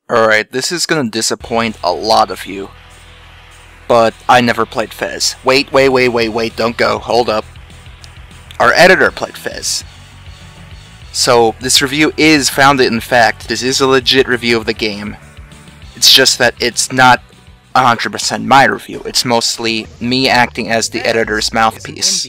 Alright, this is gonna disappoint a lot of you. But I never played Fez. Wait, don't go, hold up. Our editor played Fez. So, this review is founded in fact. This is a legit review of the game. It's just that it's not 100% my review. It's mostly me acting as the editor's mouthpiece.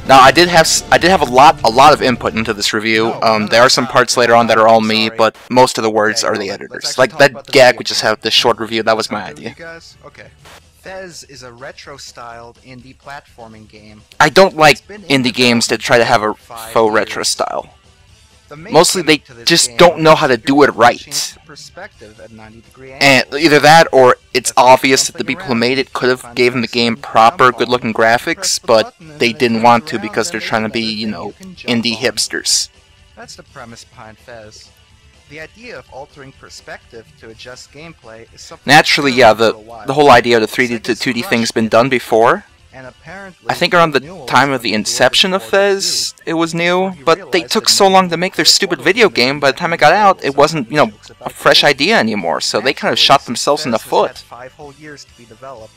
Now, I did have a lot of input into this review. There are some parts later on that are all me, but most of the words are the editors. Like that gag we just had, this short review, that was my idea. Okay. Fez is a retro-styled indie platforming game. I don't like indie games that try to have a faux retro style. Mostly they just don't know how to do it right. And either that, or it's obvious that the people who made it could have given the game proper, good-looking graphics, but they didn't want to because they're trying to be, you know, indie hipsters. That's the premise behind Fez. The idea of altering perspective to adjust gameplay is something... Naturally, yeah, the whole idea of the 3D to 2D thing's been done before. I think around the time of the inception of Fez, it was new, but they took so long to make their stupid video game, by the time it got out, it wasn't, you know, a fresh idea anymore, so they kind of shot themselves in the foot. 5 whole years to be developed,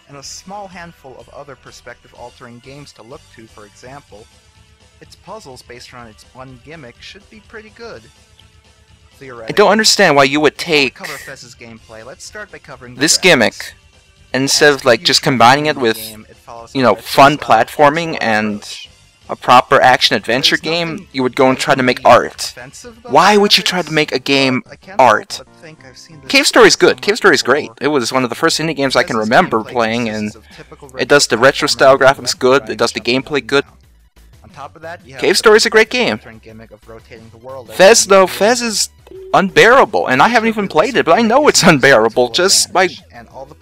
and a small handful of other perspective-altering games to look to, for example. Its puzzles based around its one gimmick should be pretty good. I don't understand why you would take this gimmick, and instead of like just combining it with, you know, fun platforming and a proper action-adventure game, you would go and try to make art. Why would you try to make a game art? Cave Story is good. Cave Story is great. It was one of the first indie games I can remember playing, and it does the retro-style graphics good, it does the gameplay good. Cave Story is a great game. Fez, though, Fez is unbearable, and I haven't even played it, but I know it's unbearable just by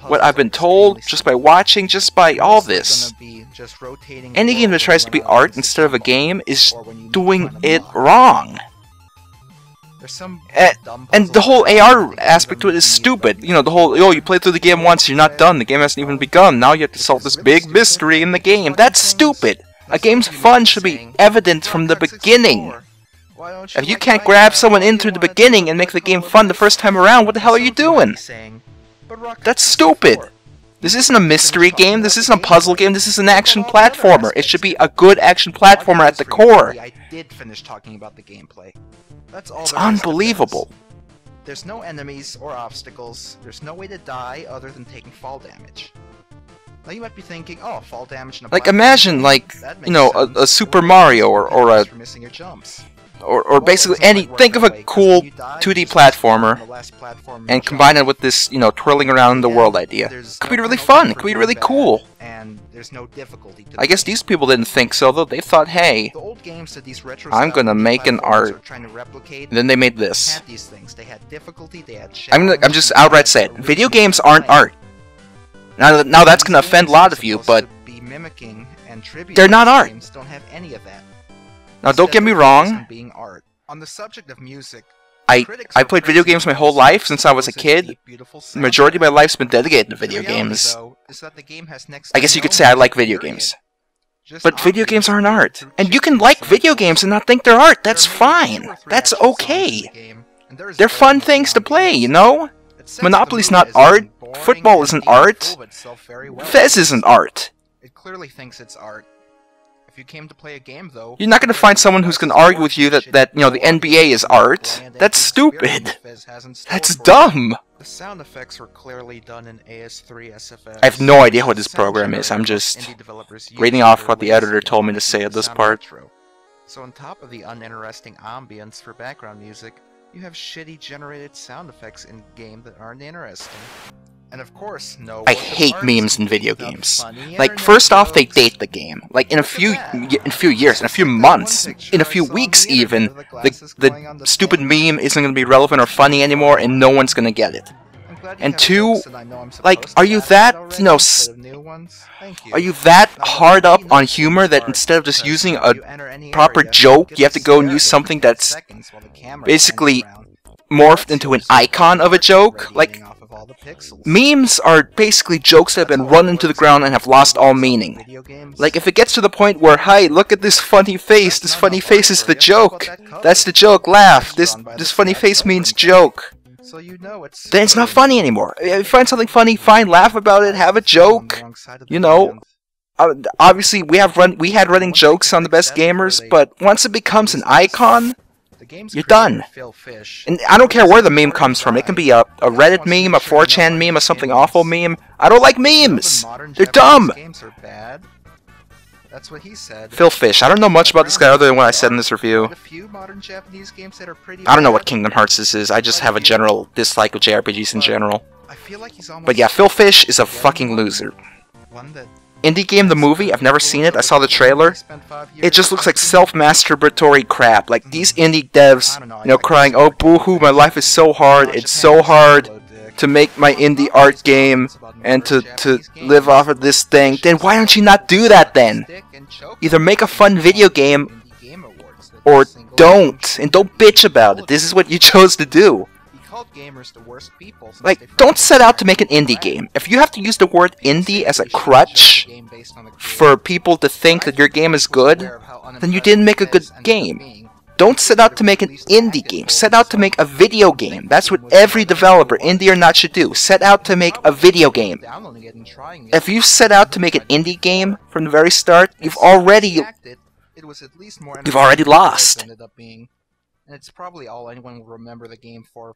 what I've been told, just by watching, just by all this. Any game that tries to be art instead of a game is doing it wrong. And the whole AR aspect to it is stupid. You know, the whole, oh, you play through the game once, you're not done, the game hasn't even begun, now you have to solve this big mystery in the game. That's stupid! A game's fun should be evident from the beginning. If you can't grab someone in through the beginning and make the game fun the first time around, what the hell are you doing? That's stupid! This isn't a mystery game, this isn't a puzzle game, this is an action platformer. It should be a good action platformer at the core. It's unbelievable. There's no enemies or obstacles, there's no way to die other than taking fall damage. Now you might be thinking, oh, fall damage in a like imagine, like, you know, a Super Mario or basically any, think of a cool 2D platformer and combine it with this, you know, twirling around the world idea. Could be really fun, could be really cool. I guess these people didn't think so, though. They thought, hey, I'm gonna make an art. And then they made this. I'm just outright saying, video games aren't art. Now that's gonna offend a lot of you, but they're not art. Now don't get me wrong, I played video games my whole life since I was a kid. The majority of my life's been dedicated to video games. I guess you could say I like video games. But video games aren't art. And you can like video games and not think they're art, that's fine. That's okay. They're fun things to play, you know? Monopoly's not art, football isn't art, Fez isn't art. It clearly thinks it's art. If you came to play a game, though, you're not going to find someone who's going to argue with you that you know, the NBA is art. That's stupid. That's dumb. The sound effects were clearly done in AS3 SFX. I have no idea what this program is. I'm just reading off what the editor told me to say at this part. So on top of the uninteresting ambience for background music, you have shitty generated sound effects in game that aren't interesting. And of course, no. I hate memes in video games. Like, first off, they date the game. Like, in a few years, in a few months, in a few weeks even, the stupid meme isn't going to be relevant or funny anymore, and no one's going to get it. And two, like, are you that, you know, are you that hard up on humor that instead of just using a proper joke, you have to go and use something that's basically morphed into an icon of a joke? Like, of all the pixels. Memes are basically jokes that have been run into the ground and have lost all meaning. Like, if it gets to the point where, hey, look at this funny face is the joke. That's the joke, laugh. This funny face means joke. So you know then it's not funny anymore. If you find something funny, fine, laugh about it, have a joke. You know, obviously we had running jokes on the best gamers, but once it becomes an icon, you're done. And I don't care where the meme comes from. It can be a Reddit meme, a 4chan meme, a something awful meme. I don't like memes. They're dumb. That's what he said. Phil Fish. I don't know much about this guy other than what I said in this review. I don't know what Kingdom Hearts this is. I just have a general dislike of JRPGs in general. But yeah, Phil Fish is a fucking loser. Indie Game the movie, I've never seen it. I saw the trailer. It just looks like self-masturbatory crap. Like these indie devs, you know, crying, "Oh boo-hoo, my life is so hard. It's so hard to make my indie art game and to live off of this thing." Then why don't you not do that then? Either make a fun video game or don't, and don't bitch about it. This is what you chose to do. Like, don't set out to make an indie game. If you have to use the word indie as a crutch for people to think that your game is good, then you didn't make a good game. Don't set out to make an indie game. Set out to make a video game. That's what every developer, indie or not, should do. Set out to make a video game. If you set out to make an indie game from the very start, you've already lost. And it's probably all anyone will remember the game for.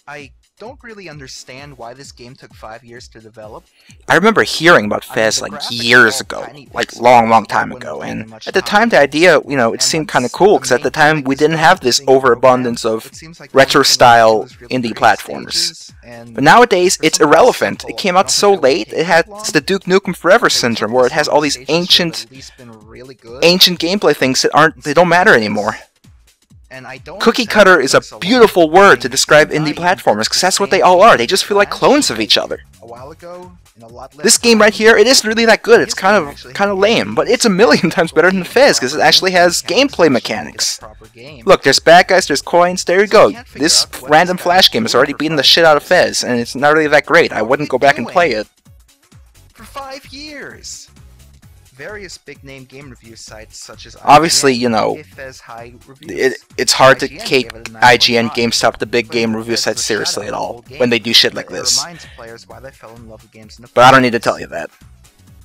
I don't really understand why this game took 5 years to develop. I remember hearing about Fez like years ago, like long time ago, and at the time the idea, you know, it seemed kind of cool, because at the time we didn't have this overabundance of retro-style indie platformers. But nowadays, it's irrelevant. It came out so late, it has the Duke Nukem Forever syndrome, where it has all these ancient gameplay things that don't matter anymore. Cookie cutter is a beautiful word to describe indie platformers, because that's what they all are. They just feel like clones of each other. This game right here, it isn't really that good. It's kind of lame, but it's a million times better than Fez, because it actually has gameplay mechanics. Look, there's bad guys, there's coins, there you go. This random flash game has already beaten the shit out of Fez, and it's not really that great. I wouldn't go back and play it. For 5 years! Various big-name game review sites such as obviously, you know, it's hard to take IGN, GameStop, the big game review sites seriously at all when they do shit like this. But I don't need to tell you that.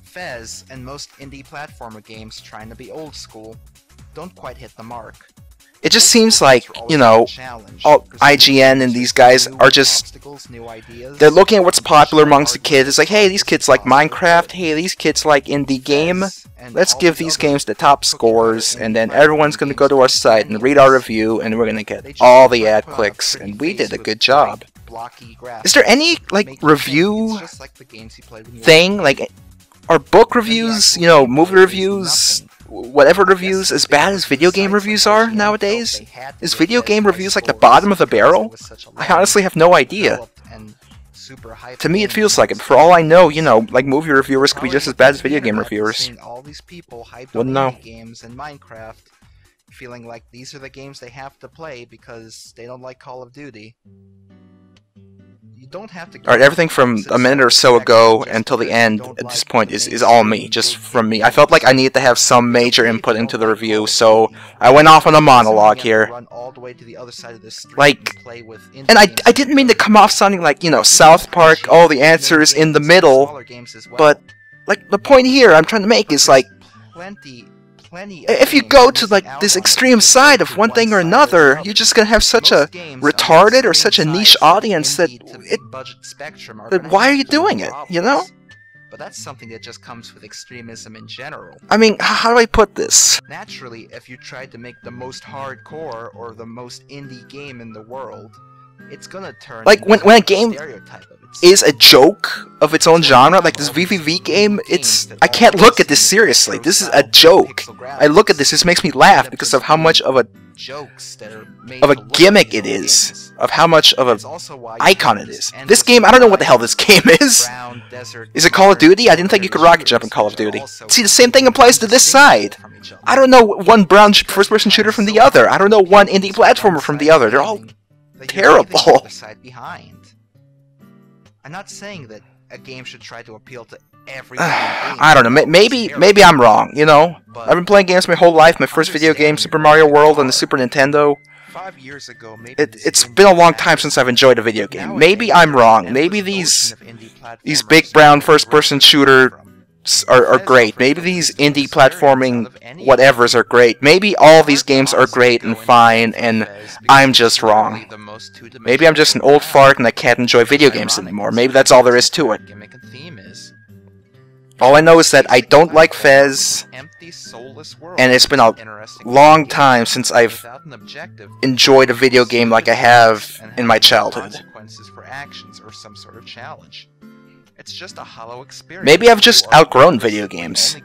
Fez and most indie platformer games trying to be old school don't quite hit the mark. It just seems like, you know, all IGN and these guys are just, they're looking at what's popular amongst the kids. It's like, hey, these kids like Minecraft, hey, these kids like indie game. Let's give these games the top scores, and then everyone's going to go to our site and read our review, and we're going to get all the ad clicks, and we did a good job. Is there any, like, review thing? Like, are book reviews, you know, movie reviews, whatever reviews, as bad as video game reviews are nowadays? Is video game reviews like the bottom of the barrel? I honestly have no idea. To me it feels like it. For all I know, you know, like movie reviewers could be just as bad as video game reviewers. Wouldn't know. Feeling like these are the games they have to play because they don't like Call of Duty. Alright, everything from a minute or so ago until the end at this point is all me, just from me. I felt like I needed to have some major input into the review, so I went off on a monologue here. Like, and I didn't mean to come off sounding like, you know, South Park, all the answers in the middle, but, like, the point here I'm trying to make is, like, if you go to, like, this extreme side of one thing or another, you're just gonna have such a retarded or such a niche audience that why are you doing it, you know? But that's something that just comes with extremism in general. I mean, how do I put this? Naturally, if you tried to make the most hardcore or the most indie game in the world, it's gonna turn like when a game is a joke of its own genre, like this VVV game, I can't look at this seriously. This is a joke. I look at this makes me laugh because of how much of a gimmick it is, of how much of an icon it is. This game, I don't know what the hell this game is. Is it Call of Duty? I didn't think you could rocket jump in Call of Duty. See, the same thing applies to this side. I don't know one brown first-person shooter from the other. I don't know one indie platformer from the other. They're all terrible. I'm not saying that a game should try to appeal to every game. I don't know. Maybe I'm wrong. You know, I've been playing games my whole life. My first video game, Super Mario World, on the Super Nintendo. 5 years ago, maybe It's been a long time since I've enjoyed a video game. Maybe I'm wrong. Maybe these big brown first-person shooters are great. Maybe these indie platforming whatevers are great. Maybe all these games are great and fine, and I'm just wrong. Maybe I'm just an old fart and I can't enjoy video games anymore. Maybe that's all there is to it. All I know is that I don't like Fez, and it's been a long time since I've enjoyed a video game like I have in my childhood. It's just a hollow experience. Maybe I've just outgrown video games.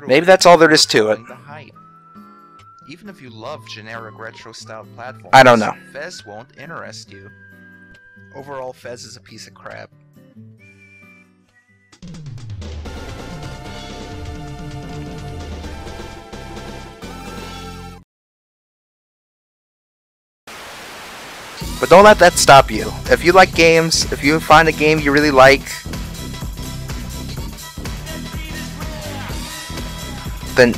Maybe that's all there is to it. Even if you love generic retro-style platforms, I don't know. Fez won't interest you. Overall, Fez is a piece of crap. But don't let that stop you. If you like games, if you find a game you really like, then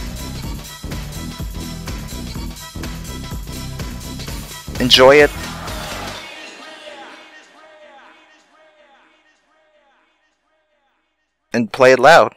enjoy it. And play it loud.